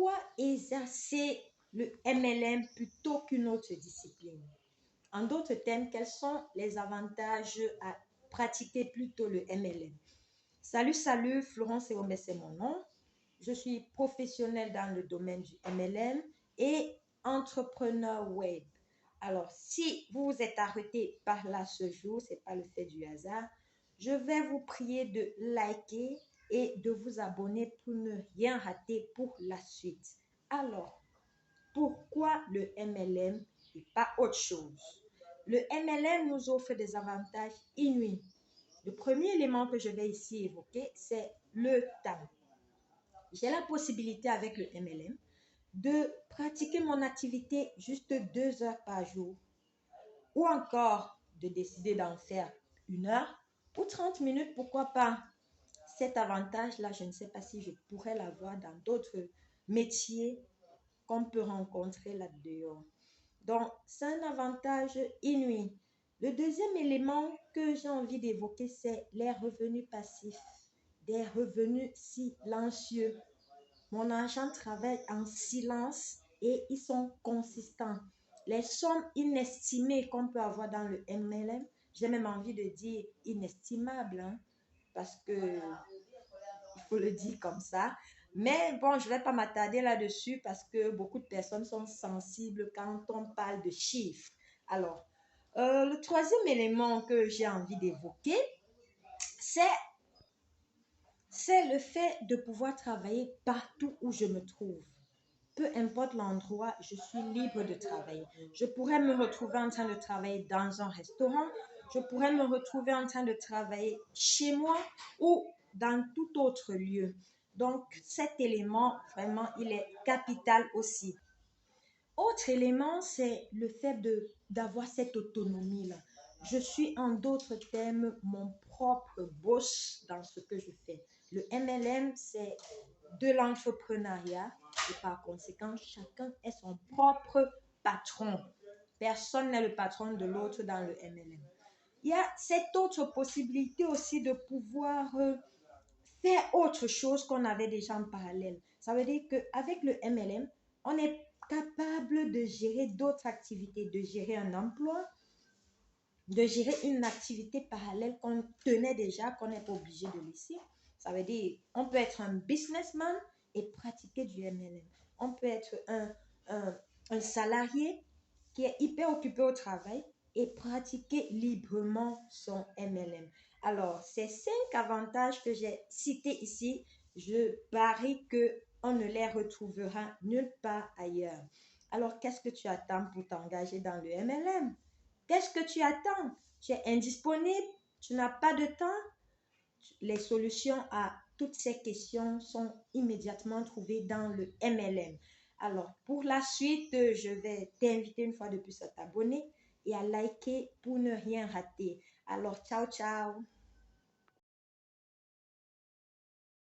Pourquoi exercer le MLM plutôt qu'une autre discipline? En d'autres termes, quels sont les avantages à pratiquer plutôt le MLM? Salut, Florence Eombe, c'est mon nom. Je suis professionnelle dans le domaine du MLM et entrepreneur web. Alors, si vous vous êtes arrêté par là ce jour, ce n'est pas le fait du hasard, je vais vous prier de liker et de vous abonner pour ne rien rater pour la suite. Alors, pourquoi le MLM et pas autre chose? Le MLM nous offre des avantages inouïs. Le premier élément que je vais ici évoquer, c'est le temps. J'ai la possibilité avec le MLM de pratiquer mon activité juste 2 heures par jour ou encore de décider d'en faire 1 heure ou 30 minutes, pourquoi pas. Cet avantage-là, je ne sais pas si je pourrais l'avoir dans d'autres métiers qu'on peut rencontrer là-dehors. Donc, c'est un avantage inouï. Le deuxième élément que j'ai envie d'évoquer, c'est les revenus passifs, des revenus silencieux. Mon argent travaille en silence et ils sont consistants. Les sommes inestimées qu'on peut avoir dans le MLM, j'ai même envie de dire inestimables, hein, parce que il faut le dire comme ça. Mais bon, je ne vais pas m'attarder là-dessus parce que beaucoup de personnes sont sensibles quand on parle de chiffres. Alors, le troisième élément que j'ai envie d'évoquer, c'est le fait de pouvoir travailler partout où je me trouve. Peu importe l'endroit, je suis libre de travailler. Je pourrais me retrouver en train de travailler dans un restaurant, je pourrais me retrouver en train de travailler chez moi ou dans tout autre lieu. Donc, cet élément, vraiment, il est capital aussi. Autre élément, c'est le fait d'avoir cette autonomie-là. Je suis en d'autres termes mon propre boss dans ce que je fais. Le MLM, c'est de l'entrepreneuriat et par conséquent, chacun est son propre patron. Personne n'est le patron de l'autre dans le MLM. Il y a cette autre possibilité aussi de pouvoir faire autre chose qu'on avait déjà en parallèle. Ça veut dire qu'avec le MLM, on est capable de gérer d'autres activités, de gérer un emploi, de gérer une activité parallèle qu'on tenait déjà, qu'on n'est pas obligé de laisser. Ça veut dire on peut être un businessman et pratiquer du MLM. On peut être un salarié qui est hyper occupé au travail et pratiquer librement son MLM. Alors, ces 5 avantages que j'ai cités ici, je parie qu'on ne les retrouvera nulle part ailleurs. Alors, qu'est-ce que tu attends pour t'engager dans le MLM? Qu'est-ce que tu attends? Tu es indisponible? Tu n'as pas de temps? Les solutions à toutes ces questions sont immédiatement trouvées dans le MLM. Alors, pour la suite, je vais t'inviter une fois de plus à t'abonner et à liker pour ne rien rater. Alors, ciao, ciao!